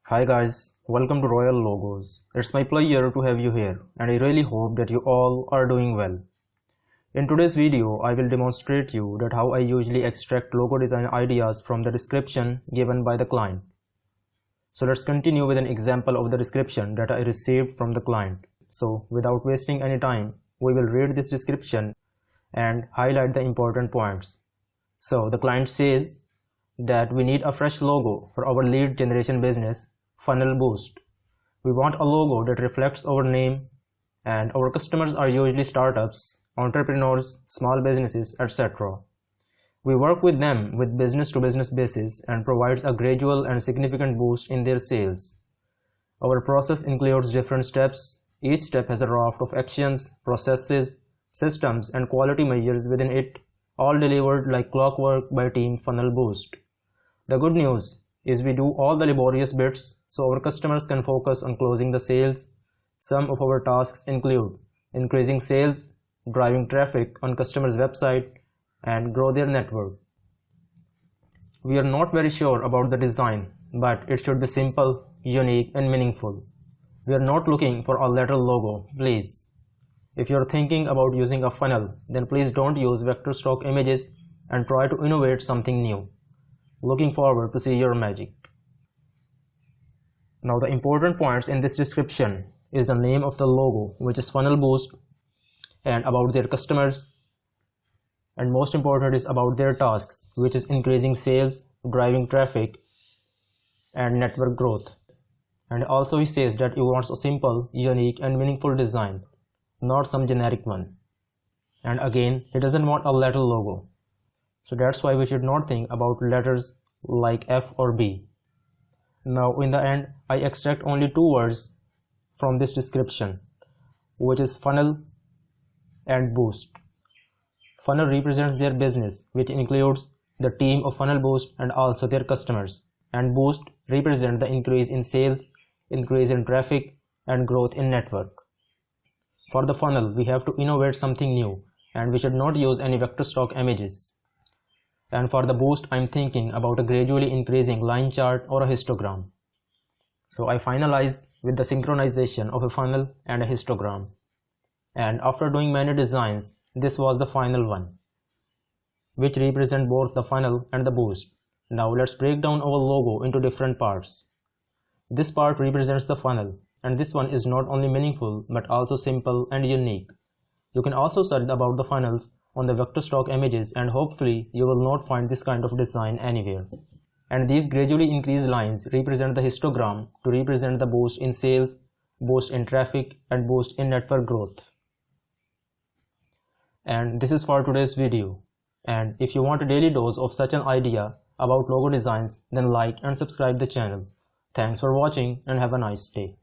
Hi guys, welcome to Royal Logos. It's my pleasure to have you here and I really hope that you all are doing well. In today's video, I will demonstrate you that how I usually extract logo design ideas from the description given by the client. So let's continue with an example of the description that I received from the client. So without wasting any time, we will read this description and highlight the important points. So the client says that we need a fresh logo for our lead generation business, Funnel Boost. We want a logo that reflects our name, and our customers are usually startups, entrepreneurs, small businesses, etc. We work with them with business-to-business basis and provides a gradual and significant boost in their sales. Our process includes different steps. Each step has a raft of actions, processes, systems, and quality measures within it, all delivered like clockwork by Team Funnel Boost. The good news is we do all the laborious bits so our customers can focus on closing the sales. Some of our tasks include increasing sales, driving traffic on customers' website, and grow their network. We are not very sure about the design, but it should be simple, unique, and meaningful. We are not looking for a letter logo, please. If you are thinking about using a funnel, then please don't use vector stock images and try to innovate something new. Looking forward to see your magic. Now the important points in this description is the name of the logo, which is Funnel Boost, and about their customers, and most important is about their tasks, which is increasing sales, driving traffic, and network growth. And also he says that he wants a simple, unique, and meaningful design, not some generic one. And again, he doesn't want a letter logo. So that's why we should not think about letters like F or B. Now in the end, I extract only two words from this description, which is funnel and boost. Funnel represents their business, which includes the team of Funnel Boost and also their customers. And boost represents the increase in sales, increase in traffic, and growth in network. For the funnel, we have to innovate something new, and we should not use any vector stock images. And for the boost, I'm thinking about a gradually increasing line chart or a histogram. So I finalize with the synchronization of a funnel and a histogram. And after doing many designs, this was the final one, which represent both the funnel and the boost. Now let's break down our logo into different parts. This part represents the funnel, and this one is not only meaningful but also simple and unique. You can also search about the funnels on the vector stock images and hopefully you will not find this kind of design anywhere. And these gradually increased lines represent the histogram to represent the boost in sales, boost in traffic, and boost in network growth. And this is for today's video. And if you want a daily dose of such an idea about logo designs, then like and subscribe the channel. Thanks for watching and have a nice day.